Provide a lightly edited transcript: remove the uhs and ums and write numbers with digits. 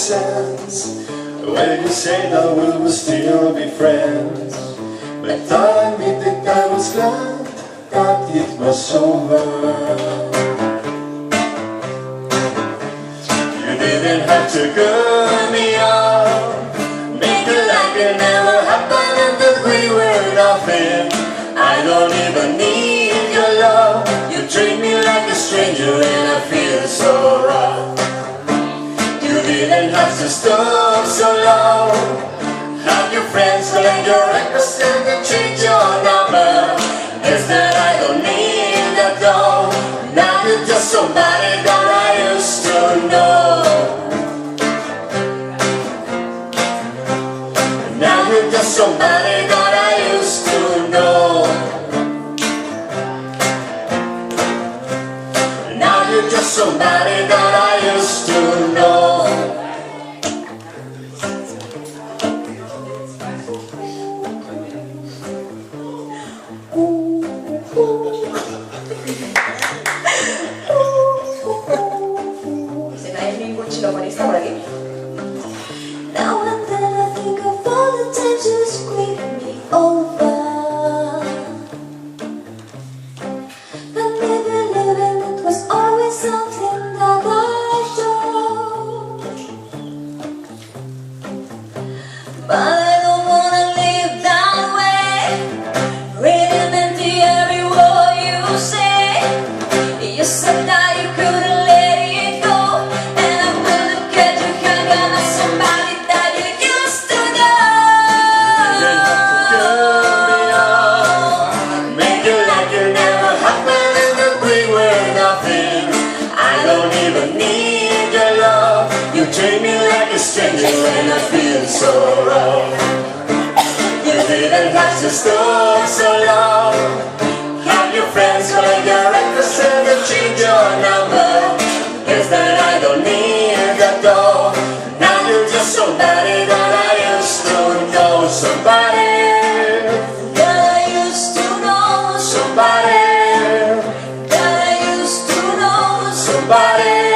sense when you say that we will still be friends. But I admit that I was glad that it was over. You didn't have to cut me off, make it like it never happened and that we were nothing. I don't even need your love. You treat me like a stranger and I feel so rough. You didn't have to stop so long. Have your friends collect your records and then change your number. Guess that I don't need that though. Now you're just somebody that I used to know. Now you're just somebody that I used to know. Now you're just somebody that I used to know. Now and then I think of all the times you screwed me over, but maybe living it was always something that I chose. But I don't wanna live that way, reading into every word you say. You said that you couldn't let it go, and I will look at you hanging on somebody that you used to know. Make it like it never happened and that we were nothing. I don't even need your love. You treat me like a stranger and I feel so rough. You didn't have to stop so long. Have your friends collect your records and then change your number. Guess that I don't need that though. Now you're just somebody that I used to know. Somebody That I used to know, Somebody, that I used to know, somebody.